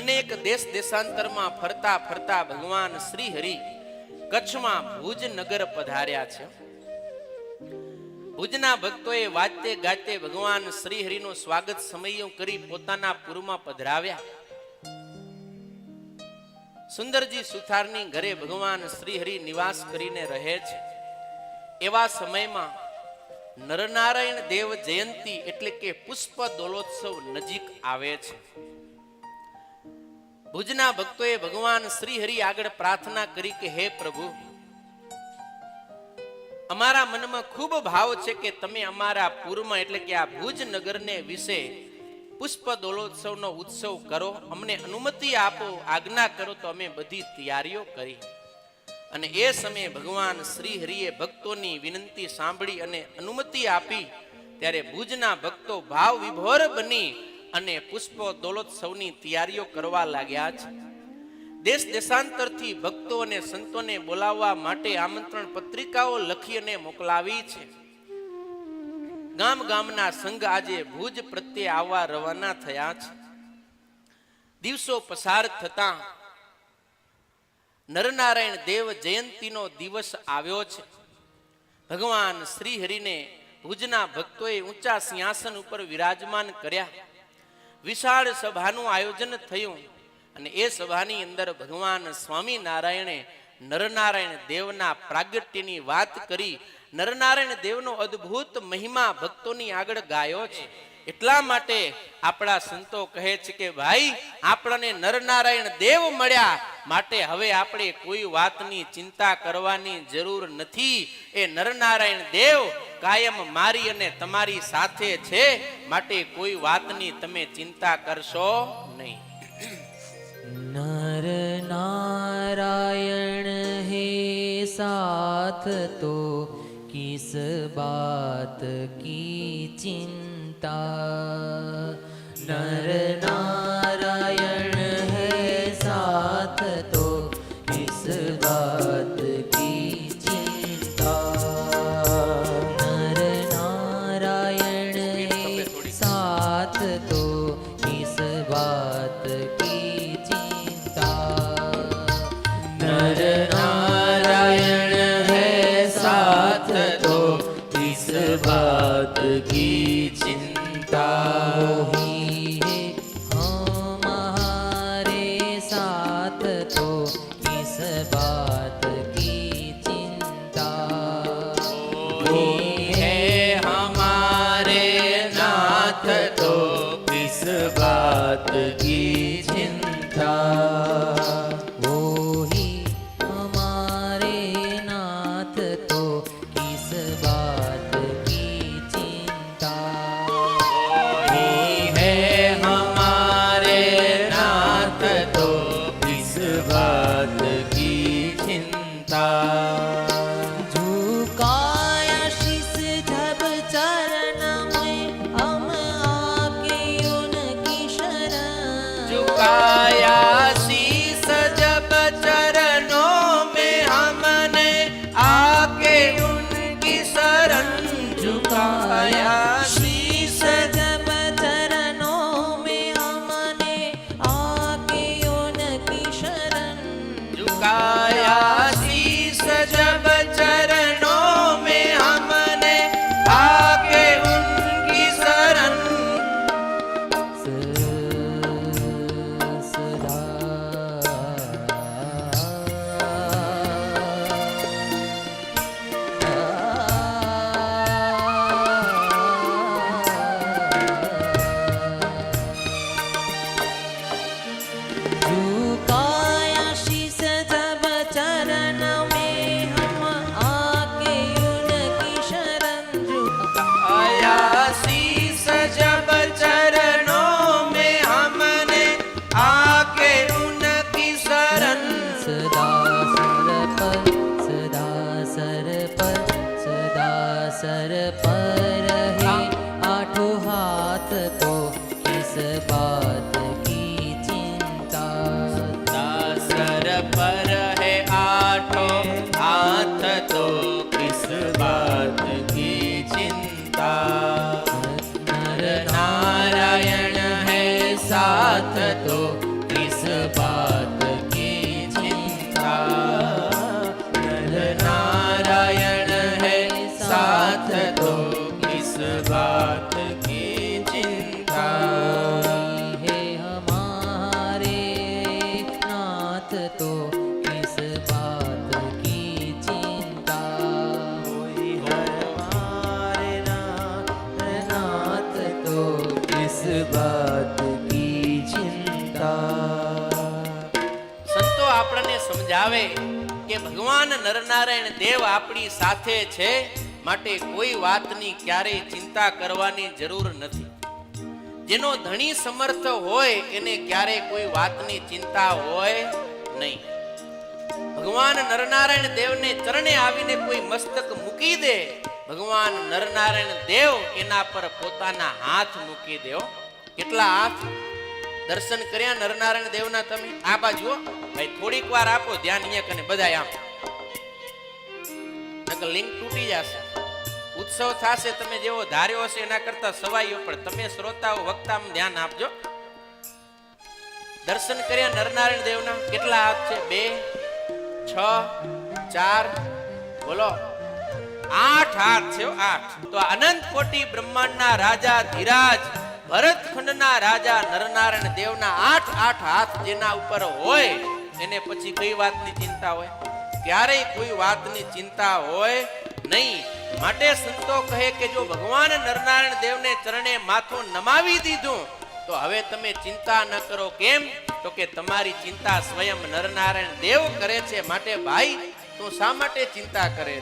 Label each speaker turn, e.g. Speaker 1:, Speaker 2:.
Speaker 1: અનેક દેશ દેશાંતરમાં ફરતા ફરતા ભગવાન શ્રી હરિ કચ્છમાં ભુજ નગર પધાર્યા છે. ભુજના ભક્તોએ વાતે ગાતે ભગવાન શ્રી હરિનું સ્વાગત સમયું કરી પોતાના પુરમાં પધરાવ્યા. સુંદરજી સુથારની ઘરે ભગવાન શ્રી હરિ નિવાસ કરીને રહે છે. એવા સમયમાં નરનારાયણ દેવ જયંતી એટલે કે પુષ્પ દોલોત્સવ નજીક આવે છે. ભુજના ભક્તોએ ભગવાન શ્રી હરિ આગળ પ્રાર્થના કરી કે હે પ્રભુ, અમારા મનમાં ખૂબ ભાવ છે કે તમે અમારા પુરમાં એટલે કે આ ભુજ નગરને વિશે પુષ્પ દોલોત્સવનો ઉત્સવ કરો, અમને અનુમતિ આપો, આજ્ઞા કરો. તો અમે બધી તૈયારીઓ કરી. અને એ સમયે ભગવાન શ્રી હરિએ ભક્તોની વિનંતી સાંભળી અને અનુમતિ આપી. ત્યારે ભુજના ભક્તો ભાવ વિભોર બની અને પુષ્પ દોલોત્સવની તૈયારીઓ કરવા લાગ્યા છે. દેશ દેશાંતરથી ભક્તો અને સંતોને બોલાવવા માટે આમંત્રણ પત્રિકાઓ લખી અને મોકલાવી છે. ગામ ગામના સંઘ આજે ભુજ પ્રત્યે આવવા રવાના થયા છે. દિવસો પસાર થતા નરનારાયણ દેવ જયંતીનો દિવસ આવ્યો છે. ભગવાન શ્રી હરિને ભુજના ભક્તોએ ઊંચા સિંહાસન ઉપર વિરાજમાન કર્યા. વિશાળ સભાનું આયોજન થયું અને એ સભાની અંદર ભગવાન સ્વામિનારાયણે નરનારાયણ દેવના પ્રાગટ્યની વાત કરી. નરનારાયણ દેવનો અદ્ભુત મહિમા ભક્તોની આગળ ગાયો છે. એટલા માટે આપણા સંતો કહે છે કે ભાઈ, આપણને નરનારાયણ દેવ મળ્યા માટે હવે આપણે કોઈ વાતની ચિંતા કરવાની જરૂર નથી. એ નરનારાયણ દેવ કાયમ મારી અને તમારી સાથે છે, માટે કોઈ વાતની તમે ચિંતા કરશો નહીં.
Speaker 2: नर नारायण है साथ तो किस बात की चिंता. नर नारायण है साथ तो किस बात की चिंता. नर नारायण है साथ तो किस बात की नर नारायण है साथ तो इस बात की चिंता. ही है हमारे साथ तो इस बात की चिंता. ही है हमारे नाथ तो इस बात की चिंता. झुकाया शीस जब चरण में हम आके उनकी शरण.
Speaker 1: झुकाया शीस जब चरणों में हमने आके उनकी शरण.
Speaker 2: झुकाया शीस जब चरणों में हमने आके उनकी शरण.
Speaker 1: झुकाया जब चरणों में हमने आके उनकी शरण.
Speaker 2: सदा झुकाया शीस जब चरण सर पर है आठों हाथ तो किस बात की चिंता.
Speaker 1: सर पर है आठों हाथ तो किस बात की चिंता. नर नारायण है साथ तो किस
Speaker 2: ચિંતા
Speaker 1: સંતો આપણને સમજાવે કે ભગવાન નરનારાયણ દેવ આપણી સાથે છે, માટે કોઈ વાતની ક્યારેય ચિંતા કરવાની જરૂર નથી. જેનો ધણી સમર્થ હોય એને ક્યારેય કોઈ વાતની ચિંતા હોય નહીં. ભગવાન નરનારાયણ દેવને ચરણે આવીને કોઈ મસ્તક મૂકી દે, ભગવાન નરનારાયણ દેવ એના પર પોતાના હાથ મૂકી દે. કેટલા હાથ દર્શન કર્યા નરનારાયણ દેવના તમે? આ બાજુ હો. ભાઈ થોડીક વાર આપો ધ્યાન અહીંયા કને બધાય આમ, નકર લિંક તૂટી જશે. ઉત્સવ થશે તમે જેવો ધાર્યો હશે એના કરતા સવાઈઓ, પણ તમે શ્રોતાઓ વક્તામાં ધ્યાન આપજો. દર્શન કર્યા નરનારાયણ દેવના? કેટલા હાથ છે? 2 6 4 બોલો 8 હાથ છે. 8 તો અનંત કોટી બ્રહ્માંડના રાજા ધીરાજ, ભરતખંડના રાજા નરનારાયણ દેવના 8 હાથ જેના ઉપર હોય એને પછી કઈ વાતની ચિંતા હોય? ક્યારેય કોઈ વાતની ચિંતા હોય નહીં. માટે સંતો કહે કે જો ભગવાન નરનારાયણ દેવને ચરણે માથું નમાવી દીધું તો હવે તમે ચિંતા ન કરો. કેમ? તો કે તમારી ચિંતા સ્વયં નરનારાયણ દેવ કરે છે. માટે ભાઈ તું શા માટે ચિંતા કરે?